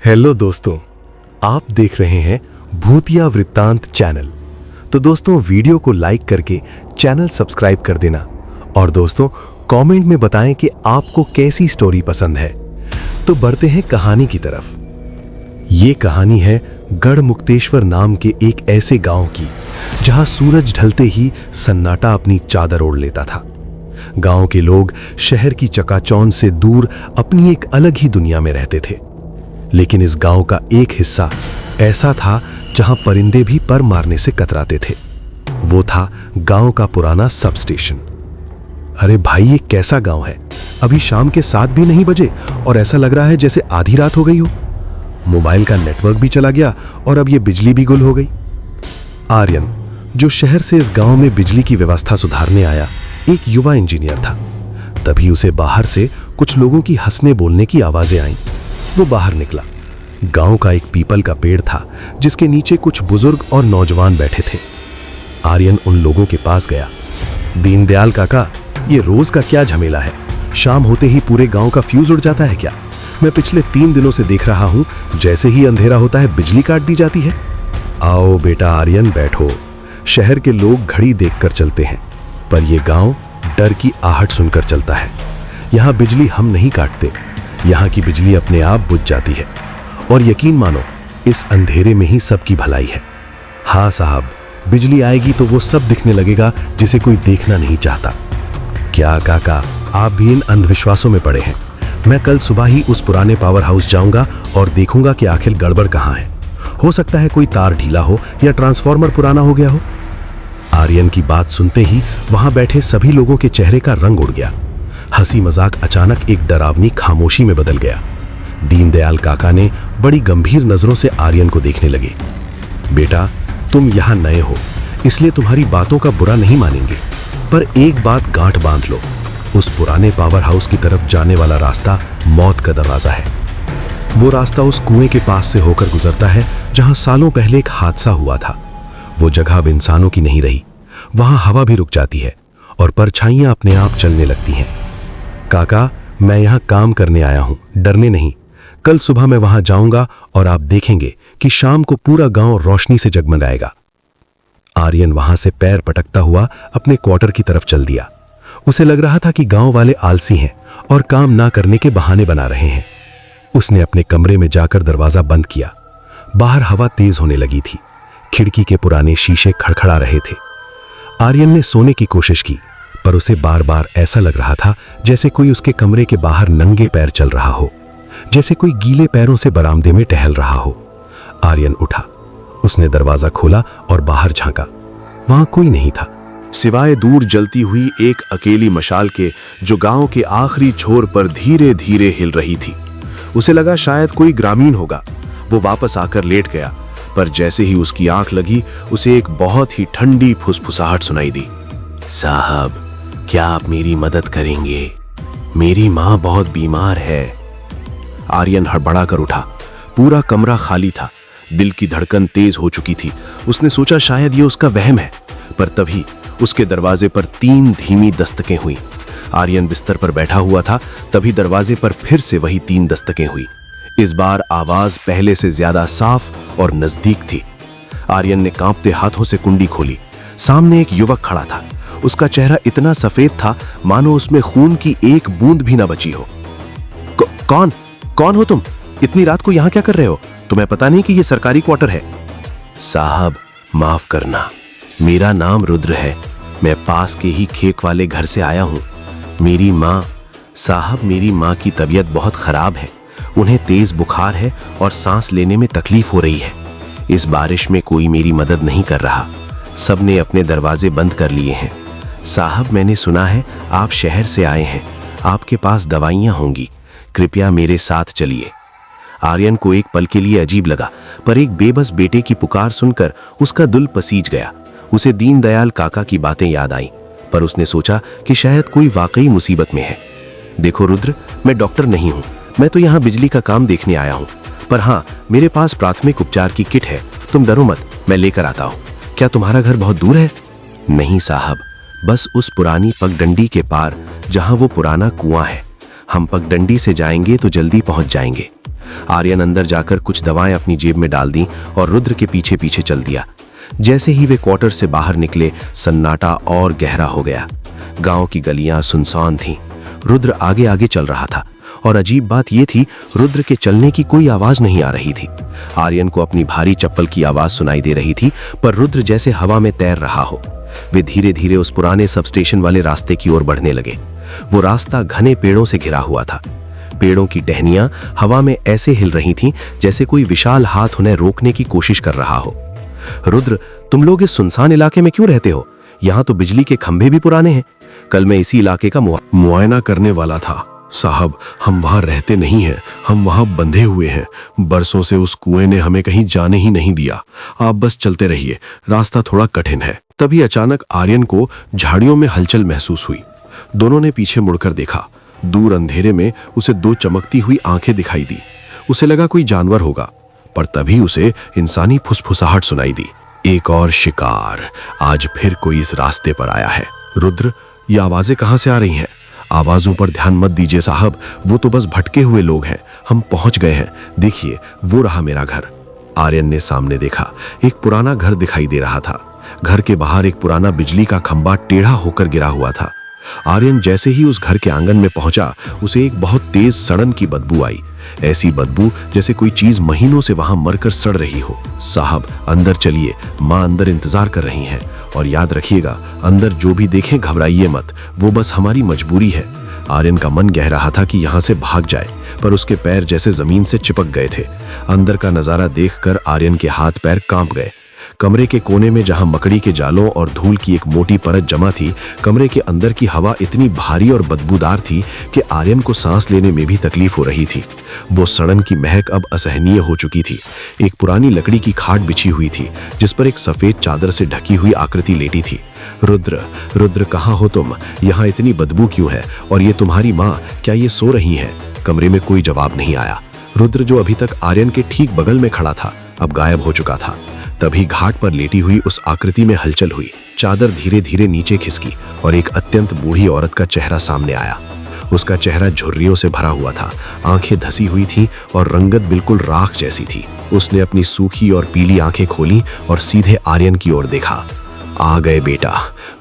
Hello दोस्तों, आप देख रहे हैं भूतिया वृत्तांत चैनल। तो दोस्तों, वीडियो को लाइक करके चैनल सब्सक्राइब कर देना और दोस्तों कमेंट में बताएं कि आपको कैसी स्टोरी पसंद है। तो बढ़ते हैं कहानी की तरफ। ये कहानी है गढ़मुक्तेश्वर नाम के एक ऐसे गांव की जहां सूरज ढलते ही सन्नाटा अपनी चादर ओढ़ लेता था। गांव के लोग शहर की चकाचौंध से दूर अपनी एक अलग ही दुनिया में रहते थे, लेकिन इस गांव का एक हिस्सा ऐसा था जहां परिंदे भी पर मारने से कतराते थे। वो था गांव का पुराना सब स्टेशन। अरे भाई, ये कैसा गांव है! अभी शाम के 7 भी नहीं बजे और ऐसा लग रहा है जैसे आधी रात हो गई हो। मोबाइल का नेटवर्क भी चला गया और अब ये बिजली भी गुल हो गई। आर्यन, जो शहर से इस गांव में बिजली की व्यवस्था सुधारने आया, एक युवा इंजीनियर था। तभी उसे बाहर से कुछ लोगों की हंसने बोलने की आवाजें आईं। वो बाहर निकला। गांव का एक पीपल का पेड़ था जिसके नीचे कुछ बुजुर्ग और नौजवान बैठे थे। आर्यन उन लोगों के पास गया। दीनदयाल काका, ये रोज का क्या झमेला है? शाम होते ही पूरे गांव का फ्यूज उड़ जाता है क्या? मैं पिछले 3 दिनों से देख रहा हूं, जैसे ही अंधेरा होता है बिजली काट दी जाती है। आओ बेटा आर्यन, बैठो। शहर के लोग घड़ी देखकर चलते हैं, पर यह गांव डर की आहट सुनकर चलता है। यहां बिजली हम नहीं काटते, यहां की बिजली अपने आप बुझ जाती है। और यकीन मानो, इस अंधेरे में ही सबकी भलाई है। हाँ साहब, बिजली आएगी तो वो सब दिखने लगेगा जिसे कोई देखना नहीं चाहता। क्या काका, आप भी इन अंधविश्वासों में पड़े हैं? मैं कल सुबह ही उस पुराने पावर हाउस जाऊंगा और देखूंगा कि आखिर गड़बड़ कहां है। हो सकता है कोई तार ढीला हो या ट्रांसफार्मर पुराना हो गया हो। आर्यन की बात सुनते ही वहां बैठे सभी लोगों के चेहरे का रंग उड़ गया। हंसी मजाक अचानक एक डरावनी खामोशी में बदल गया। दीनदयाल काका ने बड़ी गंभीर नजरों से आर्यन को देखने लगे। बेटा, तुम यहां नए हो, इसलिए तुम्हारी बातों का बुरा नहीं मानेंगे, पर एक बात गांठ बांध लो, उस पुराने पावर हाउस की तरफ जाने वाला रास्ता मौत का दरवाजा है। वो रास्ता उस कुएं के पास से होकर गुजरता है जहां सालों पहले एक हादसा हुआ था। वो जगह अब इंसानों की नहीं रही। वहां हवा भी रुक जाती है और परछाइयां अपने आप चलने लगती हैं। काका, मैं यहां काम करने आया हूं, डरने नहीं। कल सुबह मैं वहां जाऊंगा और आप देखेंगे कि शाम को पूरा गांव रोशनी से जगमगाएगा। आर्यन वहां से पैर पटकता हुआ अपने क्वार्टर की तरफ चल दिया। उसे लग रहा था कि गांव वाले आलसी हैं और काम ना करने के बहाने बना रहे हैं। उसने अपने कमरे में जाकर दरवाजा बंद किया। बाहर हवा तेज होने लगी थी। खिड़की के पुराने शीशे खड़खड़ा रहे थे। आर्यन ने सोने की कोशिश की, पर उसे बार बार ऐसा लग रहा था जैसे कोई उसके कमरे के बाहर नंगे पैर चल रहा हो, जैसे कोई गीले पैरों से बरामदे में टहल रहा हो। आर्यन उठा। उसने दरवाजा खोला और बाहर झांका। वहां कोई नहीं था, सिवाय दूर जलती हुई एक अकेली मशाल के, जो गांव के आखिरी छोर पर धीरे धीरे हिल रही थी। उसे लगा शायद कोई ग्रामीण होगा। वो वापस आकर लेट गया, पर जैसे ही उसकी आंख लगी, उसे एक बहुत ही ठंडी फुसफुसाहट सुनाई दी। साहब, क्या आप मेरी मदद करेंगे? मेरी मां बहुत बीमार है। आर्यन हड़बड़ा कर उठा। पूरा कमरा खाली था। दिल की धड़कन तेज हो चुकी थी। उसने सोचा शायद ये उसका वहम है, पर तभी उसके दरवाजे पर 3 धीमी दस्तकें हुई। आर्यन बिस्तर पर बैठा हुआ था, तभी दरवाजे पर फिर से वही 3 दस्तकें हुई। इस बार आवाज पहले से ज्यादा साफ और नजदीक थी। आर्यन ने कांपते हाथों से कुंडी खोली। सामने एक युवक खड़ा था। उसका चेहरा इतना सफेद था मानो उसमें खून की एक बूंद भी ना बची हो। कौन हो तुम? इतनी रात को यहां क्या कर रहे हो? तुम्हें पता नहीं कि यह सरकारी क्वार्टर है? साहब, माफ करना, मेरा नाम रुद्र है। मैं पास के ही खेत वाले घर से आया हूं। मेरी माँ की तबीयत बहुत खराब है। उन्हें तेज बुखार है और सांस लेने में तकलीफ हो रही है। इस बारिश में कोई मेरी मदद नहीं कर रहा। सबने अपने दरवाजे बंद कर लिए हैं। साहब, मैंने सुना है आप शहर से आए हैं। आपके पास दवाइयां होंगी। कृपया मेरे साथ चलिए। आर्यन को एक पल के लिए अजीब लगा, पर एक बेबस बेटे की पुकार सुनकर उसका दिल पसीज गया। उसे दीनदयाल काका की बातें याद आईं, पर उसने सोचा कि शायद कोई वाकई मुसीबत में है। देखो रुद्र, मैं डॉक्टर नहीं हूं। मैं तो यहाँ बिजली का काम देखने आया हूँ, पर हाँ, मेरे पास प्राथमिक उपचार की किट है। तुम डरो मत, मैं लेकर आता हूँ। क्या तुम्हारा घर बहुत दूर है? नहीं साहब, बस उस पुरानी पगडंडी के पार, जहाँ वो पुराना कुआं है। हम पगडंडी से जाएंगे तो जल्दी पहुंच जाएंगे। आर्यन अंदर जाकर कुछ दवाएं अपनी जेब में डाल दी और रुद्र के पीछे पीछे चल दिया। जैसे ही वे क्वार्टर से बाहर निकले, सन्नाटा और गहरा हो गया। गांव की गलियां सुनसान थीं। रुद्र आगे आगे चल रहा था और अजीब बात यह थी, रुद्र के चलने की कोई आवाज नहीं आ रही थी। आर्यन को अपनी भारी चप्पल की आवाज सुनाई दे रही थी, पर रुद्र जैसे हवा में तैर रहा हो। वे धीरे धीरे उस पुराने सब स्टेशन वाले रास्ते की ओर बढ़ने लगे। वो रास्ता घने पेड़ों से घिरा हुआ था। पेड़ों की टहनियां हवा में ऐसे हिल रही थीं जैसे कोई विशाल हाथ उन्हें रोकने की कोशिश कर रहा हो। रुद्र, तुम लोग इस सुनसान इलाके में क्यों रहते हो? यहाँ तो बिजली के खंभे भी पुराने हैं। कल मैं इसी इलाके का मुआयना करने वाला था। साहब, हम वहां रहते नहीं हैं, हम वहां बंधे हुए हैं। बरसों से उस कुएं ने हमें कहीं जाने ही नहीं दिया। आप बस चलते रहिए, रास्ता थोड़ा कठिन है। तभी अचानक आर्यन को झाड़ियों में हलचल महसूस हुई। दोनों ने पीछे मुड़कर देखा। दूर अंधेरे में उसे दो चमकती हुई आंखें दिखाई दी। उसे लगा कोई जानवर होगा, पर तभी उसे इंसानी फुसफुसाहट सुनाई दी। एक और शिकार, आज फिर कोई इस रास्ते पर आया है। रुद्र, ये आवाजें कहां से आ रही हैं? आवाजों पर ध्यान मत दीजिए साहब, वो तो बस भटके हुए लोग हैं। हम पहुंच गए हैं। देखिए, वो रहा मेरा घर। आर्यन ने सामने देखा। एक पुराना घर दिखाई दे रहा था। घर के बाहर एक पुराना बिजली का खंभा टेढ़ा होकर गिरा हुआ था। आर्यन जैसे ही उस घर के आंगन में पहुंचा, उसे एक बहुत तेज सड़न की बदबू आई। ऐसी बदबू जैसे कोई चीज महीनों से वहां मरकर सड़ रही हो। साहब, अंदर चलिए, माँ अंदर इंतजार कर रही हैं। और याद रखिएगा, अंदर जो भी देखें घबराइए मत, वो बस हमारी मजबूरी है। आर्यन का मन कह रहा था कि यहाँ से भाग जाए, पर उसके पैर जैसे जमीन से चिपक गए थे। अंदर का नजारा देखकर आर्यन के हाथ पैर कांप गए। कमरे के कोने में जहां मकड़ी के जालों और धूल की एक मोटी परत जमा थी, कमरे के अंदर की हवा इतनी भारी और बदबूदार थी कि आर्यन को सांस लेने में भी तकलीफ हो रही थी। वो सड़न की महक अब असहनीय हो चुकी थी। एक पुरानी लकड़ी की खाट बिछी हुई थी, जिस पर एक सफेद चादर से ढकी हुई आकृति लेटी थी। रुद्र, रुद्र, कहाँ हो तुम? यहाँ इतनी बदबू क्यों है? और ये तुम्हारी माँ, क्या ये सो रही हैं? कमरे में कोई जवाब नहीं आया। रुद्र, जो अभी तक आर्यन के ठीक बगल में खड़ा था, अब गायब हो चुका था। तभी घाट पर लेटी हुई उस आकृति में हलचल हुई। चादर धीरे धीरे नीचे खिसकी और एक अत्यंत बूढ़ी औरत का चेहरा सामने आया। उसका चेहरा झुर्रियों से भरा हुआ था, आंखें धसी हुई थीं और रंगत बिल्कुल राख जैसी थी। उसने अपनी सूखी और पीली आंखें खोली और सीधे आर्यन की ओर देखा। आ गए बेटा।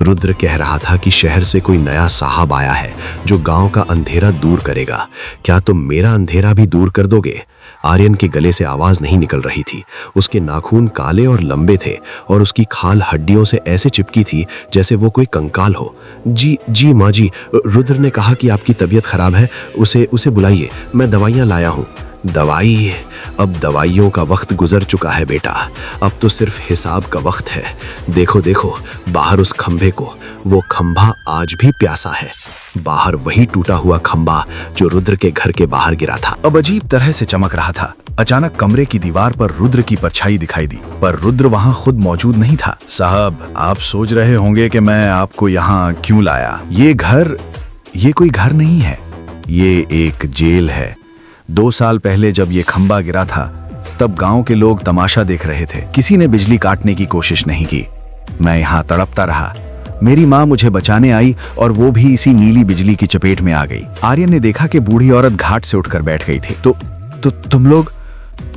रुद्र कह रहा था कि शहर से कोई नया साहब आया है जो गांव का अंधेरा दूर करेगा। क्या तुम मेरा अंधेरा भी दूर कर दोगे? आर्यन के गले से आवाज नहीं निकल रही थी। उसके नाखून काले और लंबे थे और उसकी खाल हड्डियों से ऐसे चिपकी थी जैसे वो कोई कंकाल हो। जी माँ जी, रुद्र ने कहा कि आपकी तबीयत खराब है, उसे बुलाइए, मैं दवाइयाँ लाया हूँ। दवाई? अब दवाइयों का वक्त गुजर चुका है बेटा, अब तो सिर्फ हिसाब का वक्त है। देखो देखो, बाहर उस खंभे को, वो खंभा आज भी प्यासा है। बाहर वही टूटा हुआ खंभा जो रुद्र के घर के बाहर गिरा था, अब अजीब तरह से चमक रहा था। अचानक कमरे की दीवार पर रुद्र की परछाई दिखाई दी, पर रुद्र वहां खुद मौजूद नहीं था। साहब, आप सोच रहे होंगे कि मैं आपको यहाँ क्यों लाया। ये कोई घर नहीं है, ये एक जेल है। 2 साल पहले जब ये खंभा गिरा था, तब गांव के लोग तमाशा देख रहे थे। किसी ने बिजली काटने की कोशिश नहीं की। मैं यहाँ तड़पता रहा। मेरी माँ मुझे बचाने आई और वो भी इसी नीली बिजली की चपेट में आ गई। आर्यन ने देखा कि बूढ़ी औरत घाट से उठकर बैठ गई थी। तो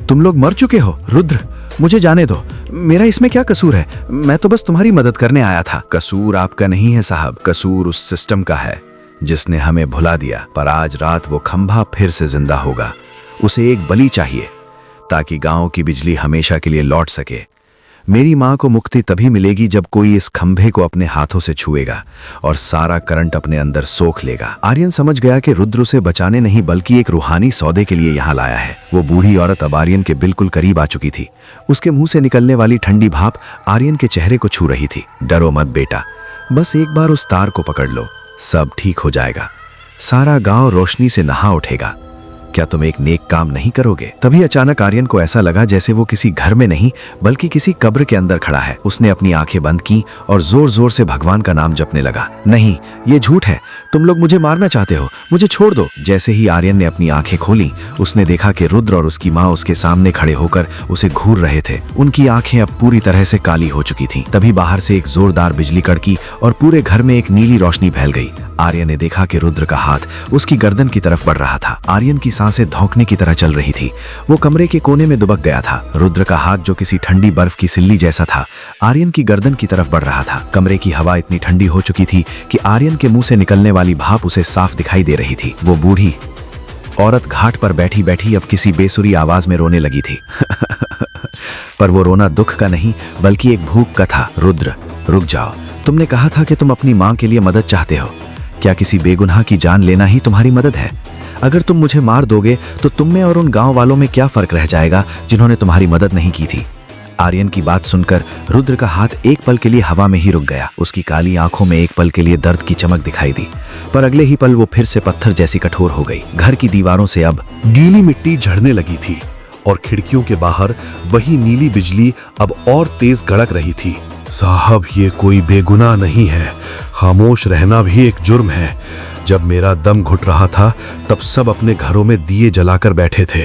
तुम लोग मर चुके हो? रुद्र, मुझे जाने दो, मेरा इसमें क्या कसूर है? मैं तो बस तुम्हारी मदद करने आया था। कसूर आपका नहीं है साहब, कसूर उस सिस्टम का है जिसने हमें भुला दिया। पर आज रात वो खंभा फिर से जिंदा होगा। उसे एक बलि चाहिए ताकि गांव की बिजली हमेशा के लिए लौट सके। मेरी माँ को मुक्ति तभी मिलेगी जब कोई इस खंभे को अपने हाथों से छुएगा और सारा करंट अपने अंदर सोख लेगा। आर्यन समझ गया कि रुद्र उसे बचाने नहीं बल्कि एक रूहानी सौदे के लिए यहाँ लाया है। वो बूढ़ी औरत अब आर्यन के बिल्कुल करीब आ चुकी थी। उसके मुंह से निकलने वाली ठंडी भाप आर्यन के चेहरे को छू रही थी। डरो मत बेटा, बस एक बार उस तार को पकड़ लो, सब ठीक हो जाएगा। सारा गांव रोशनी से नहा उठेगा। क्या तुम एक नेक काम नहीं करोगे? तभी अचानक आर्यन को ऐसा लगा जैसे वो किसी घर में नहीं बल्कि किसी कब्र के अंदर खड़ा है। उसने अपनी आंखें बंद की और जोर जोर से भगवान का नाम जपने लगा। नहीं, ये झूठ है, तुम लोग मुझे मारना चाहते हो, मुझे छोड़ दो। जैसे ही आर्यन ने अपनी आंखें खोली, उसने देखा कि रुद्र और उसकी माँ उसके सामने खड़े होकर उसे घूर रहे थे। उनकी आंखें अब पूरी तरह से काली हो चुकी थीं। तभी बाहर से एक जोरदार बिजली कड़की और पूरे घर में एक नीली रोशनी फैल गई। आर्यन ने देखा कि रुद्र का हाथ उसकी गर्दन की तरफ बढ़ रहा था। आर्यन की सांसें धौंकने की तरह चल रही थी। वो कमरे के कोने में दुबक गया था। रुद्र का हाथ, जो किसी ठंडी बर्फ की सिल्ली जैसा था, आर्यन की गर्दन की तरफ बढ़ रहा था। कमरे की हवा इतनी ठंडी हो चुकी थी कि आर्यन के मुंह से निकलने वाली भाप उसे साफ दिखाई दे रही थी। वो बूढ़ी औरत घाट पर बैठी बैठी अब किसी बेसुरी आवाज में रोने लगी थी। पर वो रोना दुख का नहीं, बल्कि एक भूख का था। रुद्र, रुक जाओ। तुमने कहा था कि तुम अपनी मां के लिए मदद चाहते हो। क्या किसी बेगुनाह की जान लेना ही तुम्हारी मदद है? अगर तुम मुझे मार दोगे तो तुम में और उन गांव वालों में क्या फर्क रह जाएगा जिन्होंने तुम्हारी मदद नहीं की थी? आर्यन की बात सुनकर रुद्र का हाथ एक पल के लिए हवा में ही रुक गया। उसकी काली आंखों में एक पल के लिए दर्द की चमक दिखाई दी, पर अगले ही पल वो फिर से पत्थर जैसी कठोर हो गई। घर की दीवारों से अब गीली मिट्टी झड़ने लगी थी और खिड़कियों के बाहर वही नीली बिजली अब और तेज गड़क रही थी। साहब, ये कोई बेगुनाह नहीं है। खामोश रहना भी एक जुर्म है। जब मेरा दम घुट रहा था तब सब अपने घरों में दिए जलाकर बैठे थे।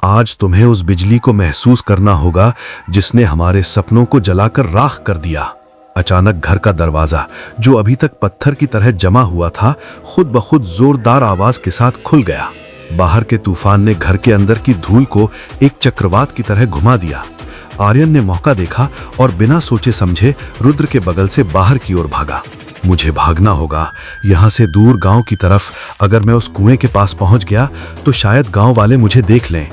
आज तुम्हें उस बिजली को महसूस करना होगा जिसने हमारे सपनों को जलाकर राख कर दिया। अचानक घर का दरवाजा, जो अभी तक पत्थर की तरह जमा हुआ था, खुद ब खुद जोरदार आवाज के साथ खुल गया। बाहर के तूफान ने घर के अंदर की धूल को एक चक्रवात की तरह घुमा दिया। आर्यन ने मौका देखा और बिना सोचे समझे रुद्र के बगल से बाहर की ओर भागा। मुझे भागना होगा यहां से दूर गांव की तरफ। अगर मैं उस कुएं के पास पहुंच गया तो शायद गांव वाले मुझे देख लें।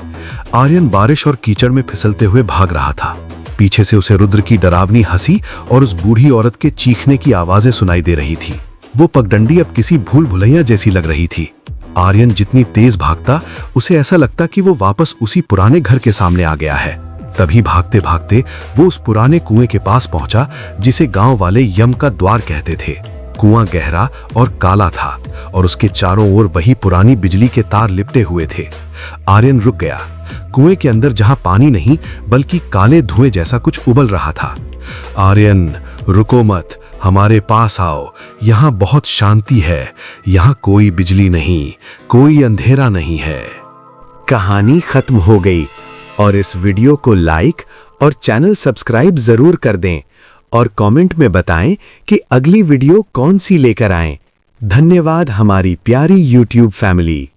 आर्यन बारिश और कीचड़ में फिसलते हुए भाग रहा था। पीछे से उसे रुद्र की डरावनी हंसी और उस बूढ़ी औरत के चीखने की आवाजें सुनाई दे रही थी। वो पगडंडी अब किसी भूल भुलैया जैसी लग रही थी। आर्यन जितनी तेज भागता, उसे ऐसा लगता कि वो वापस उसी पुराने घर के सामने आ गया है। तभी भागते भागते वो उस पुराने कुएं के पास पहुंचा जिसे गांव वाले यम का द्वार कहते थे। कुआं गहरा और काला था और उसके चारों ओर वही पुरानी बिजली के तार लिपटे हुए थे। आर्यन रुक गया। कुएं के अंदर जहां पानी नहीं बल्कि काले धुएं जैसा कुछ उबल रहा था। आर्यन, रुको मत, हमारे पास आओ। यहाँ बहुत शांति है। यहाँ कोई बिजली नहीं, कोई अंधेरा नहीं है। कहानी खत्म हो गई और इस वीडियो को लाइक और चैनल सब्सक्राइब जरूर कर दें और कमेंट में बताएं कि अगली वीडियो कौन सी लेकर आएं। धन्यवाद हमारी प्यारी YouTube फैमिली।